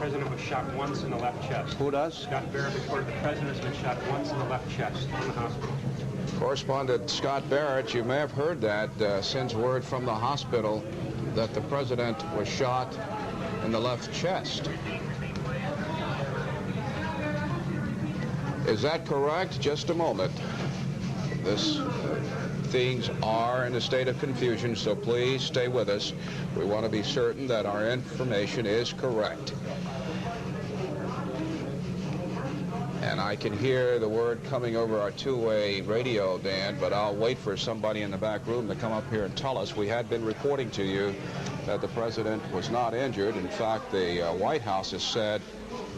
President was shot once in the left chest. Who does? Scott Barrett reported the President has been shot once in the left chest in the hospital. Correspondent Scott Barrett, you may have heard that, sends word from the hospital that the President was shot in the left chest. Is that correct? Just a moment. Things are in a state of confusion, so please stay with us. We want to be certain that our information is correct. And I can hear the word coming over our two-way radio, Dan, but I'll wait for somebody in the back room to come up here and tell us. We had been reporting to you that the President was not injured. In fact, the White House has said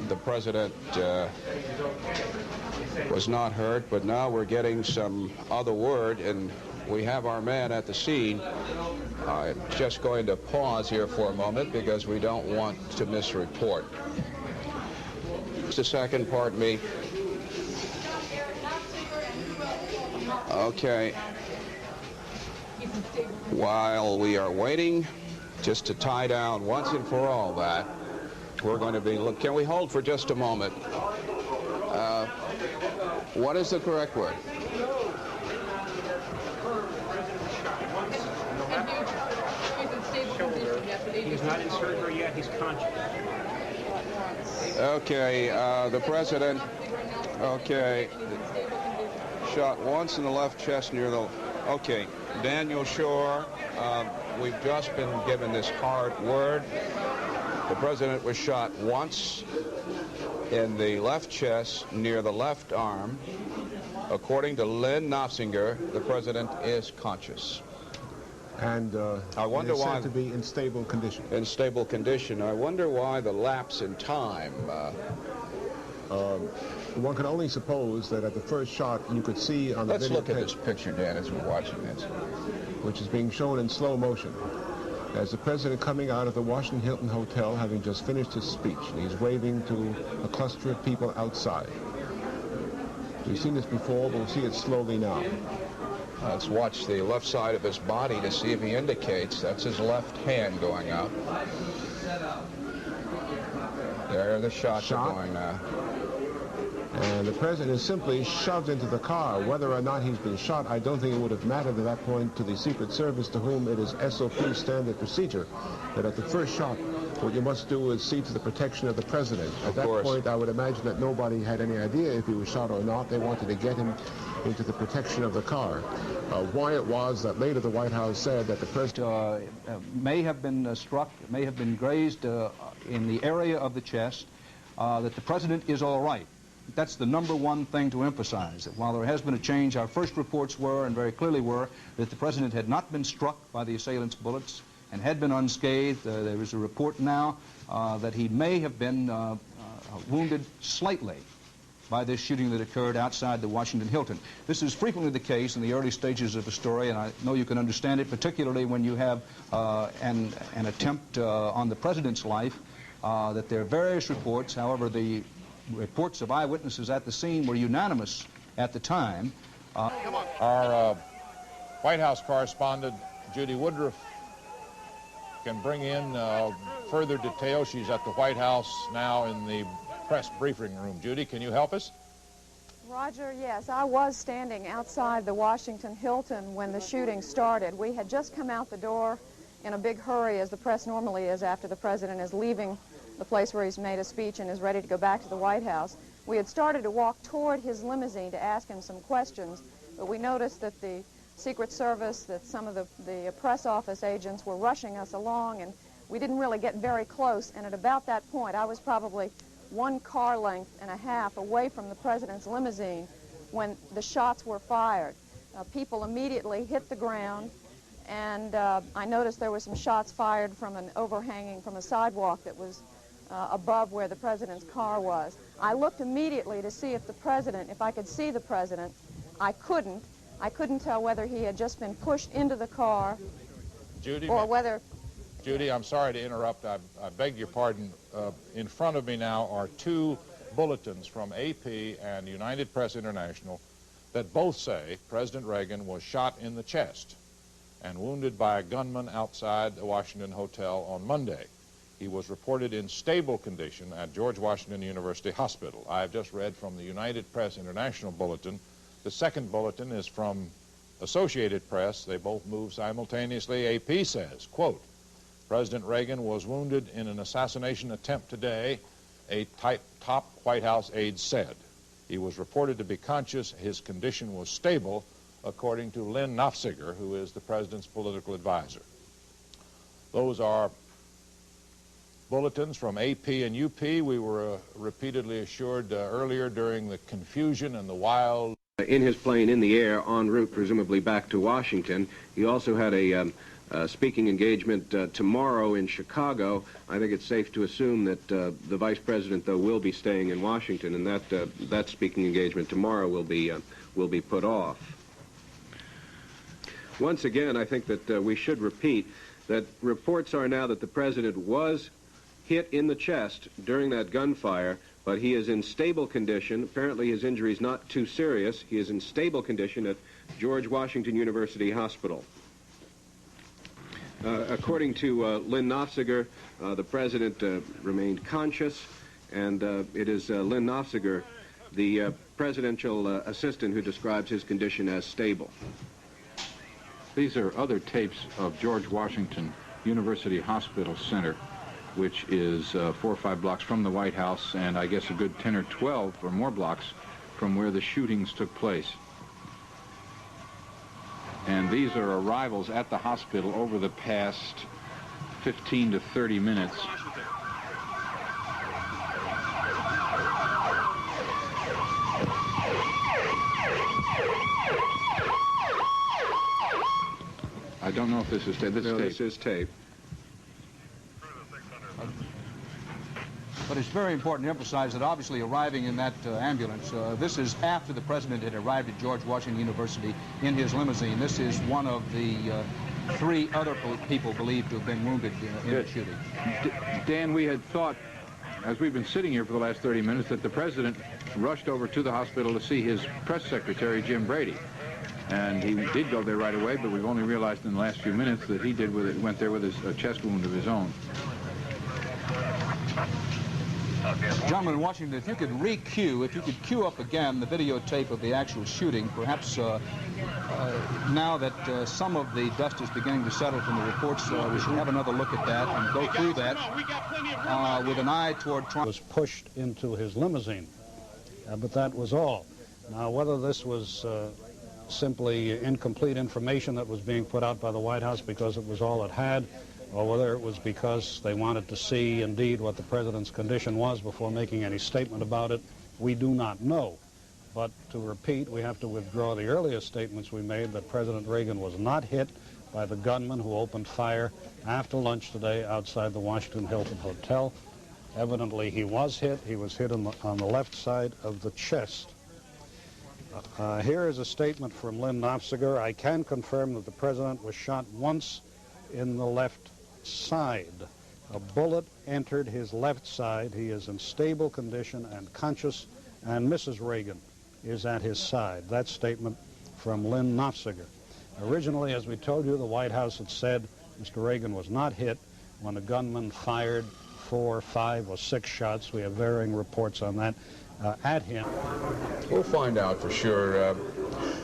the President was not hurt, but now we're getting some other word, and we have our man at the scene. I'm just going to pause here for a moment because we don't want to misreport. Just a second, pardon me. Okay. While we are waiting, just to tie down once and for all that, we're going to be, look, can we hold for just a moment? What is the correct word? He's not in surgery yet. He's conscious. Okay, the President, okay, shot once in the left chest near the, okay, Daniel Shore, we've just been given this hard word. The President was shot once in the left chest near the left arm. According to Lynn Nofsinger, the President is conscious. And I wonder is why said to be in stable condition. In stable condition. I wonder why the lapse in time. One can only suppose that at the first shot you could see on the Let's video look at this picture, Dan, as we're watching this, which is being shown in slow motion. As the President coming out of the Washington Hilton Hotel, having just finished his speech, and he's waving to a cluster of people outside. We've seen this before, but we'll see it slowly now. Let's watch the left side of his body to see if he indicates. That's his left hand going up. There the shots are going now. And the President is simply shoved into the car. Whether or not he's been shot, I don't think it would have mattered at that point to the Secret Service, to whom it is SOP standard procedure, that at the first shot, what you must do is see to the protection of the President. At that point, I would imagine that nobody had any idea if he was shot or not. They wanted to get him into the protection of the car. Why it was that later the White House said that the President may have been struck, may have been grazed in the area of the chest, that the President is all right. That's the number one thing to emphasize, that while there has been a change, our first reports were, and very clearly were, that the President had not been struck by the assailant's bullets and had been unscathed. There is a report now that he may have been wounded slightly by this shooting that occurred outside the Washington Hilton. This is frequently the case in the early stages of a story, and I know you can understand it, particularly when you have an attempt on the President's life, that there are various reports. However, the reports of eyewitnesses at the scene were unanimous at the time. Our White House correspondent, Judy Woodruff, can bring in further details. She's at the White House now in the press briefing room. Judy, can you help us? Roger, yes. I was standing outside the Washington Hilton when the shooting started. We had just come out the door in a big hurry, as the press normally is after the President is leaving the place where he's made a speech and is ready to go back to the White House. We had started to walk toward his limousine to ask him some questions, but we noticed that the Secret Service, that some of the press office agents were rushing us along, and we didn't really get very close. And at about that point, I was probably 1 car length and a half away from the President's limousine when the shots were fired. People immediately hit the ground, and I noticed there were some shots fired from an overhanging, from a sidewalk that was above where the President's car was. I looked immediately to see if the President, if I could see the President. I couldn't. I couldn't tell whether he had just been pushed into the car, Judy, or whether... Judy, I'm sorry to interrupt. I beg your pardon. In front of me now are 2 bulletins from AP and United Press International that both say President Reagan was shot in the chest and wounded by a gunman outside the Washington Hotel on Monday. He was reported in stable condition at George Washington University Hospital. I've just read from the United Press International Bulletin. The second bulletin is from Associated Press. They both move simultaneously. AP says, quote, President Reagan was wounded in an assassination attempt today, a top White House aide said. He was reported to be conscious. His condition was stable, according to Lynn Nofziger, who is the president's political advisor. Those are bulletins from AP and UP. We were repeatedly assured earlier during the confusion and the wild. In his plane in the air, en route presumably back to Washington. He also had a speaking engagement tomorrow in Chicago. I think it's safe to assume that the Vice President, though, will be staying in Washington, and that speaking engagement tomorrow will be put off. Once again, I think that we should repeat that reports are now that the President was hit in the chest during that gunfire, but he is in stable condition. Apparently his injury is not too serious. He is in stable condition at George Washington University Hospital. According to Lynn Nofziger, the President remained conscious, and it is Lynn Nofziger, the presidential assistant, who describes his condition as stable. These are other tapes of George Washington University Hospital Center, which is 4 or 5 blocks from the White House, and I guess a good 10 or 12 or more blocks from where the shootings took place. And these are arrivals at the hospital over the past 15 to 30 minutes. I don't know if this is tape. This is tape. But it's very important to emphasize that obviously arriving in that ambulance, this is after the President had arrived at George Washington University in his limousine. This is one of the 3 other people believed to have been wounded in the shooting. Dan, we had thought, as we've been sitting here for the last 30 minutes, that the President rushed over to the hospital to see his press secretary, Jim Brady. And he did go there right away, but we've only realized in the last few minutes that he went there with a chest wound of his own. Gentlemen in Washington, if you could if you could cue up again the videotape of the actual shooting, perhaps now that some of the dust is beginning to settle from the reports, we should have another look at that and go through that with an eye toward trying. Was pushed into his limousine, but that was all. Now, whether this was simply incomplete information that was being put out by the White House because it was all it had, or whether it was because they wanted to see indeed what the President's condition was before making any statement about it, we do not know. But to repeat, we have to withdraw the earlier statements we made that President Reagan was not hit by the gunman who opened fire after lunch today outside the Washington Hilton Hotel. Evidently he was hit. He was hit on the left side of the chest. Here is a statement from Lynn Nofziger. I can confirm that the President was shot once in the left side. A bullet entered his left side. He is in stable condition and conscious, and Mrs. Reagan is at his side. That statement from Lynn Nofziger. Originally, as we told you, the White House had said Mr. Reagan was not hit when a gunman fired 4, 5, or 6 shots. We have varying reports on that at him. We'll find out for sure.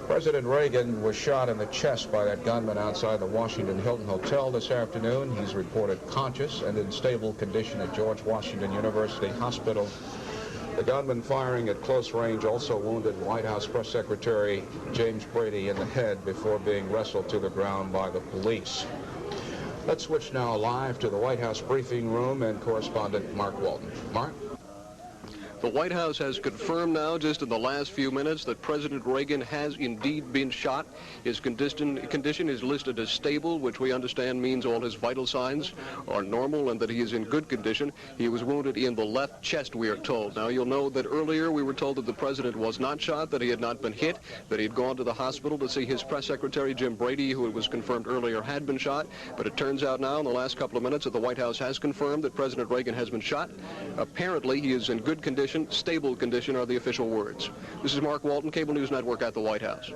President Reagan was shot in the chest by that gunman outside the Washington Hilton Hotel this afternoon. He's reported conscious and in stable condition at George Washington University Hospital. The gunman firing at close range also wounded White House Press Secretary James Brady in the head before being wrestled to the ground by the police. Let's switch now live to the White House briefing room and correspondent Mark Walton. Mark? The White House has confirmed now, just in the last few minutes, that President Reagan has indeed been shot. His condition is listed as stable, which we understand means all his vital signs are normal and that he is in good condition. He was wounded in the left chest, we are told. Now, you'll know that earlier we were told that the President was not shot, that he had not been hit, that he had gone to the hospital to see his press secretary, Jim Brady, who it was confirmed earlier had been shot. But it turns out now, in the last couple of minutes, that the White House has confirmed that President Reagan has been shot. Apparently, he is in good condition. Stable condition are the official words. This is Mark Walton, Cable News Network at the White House.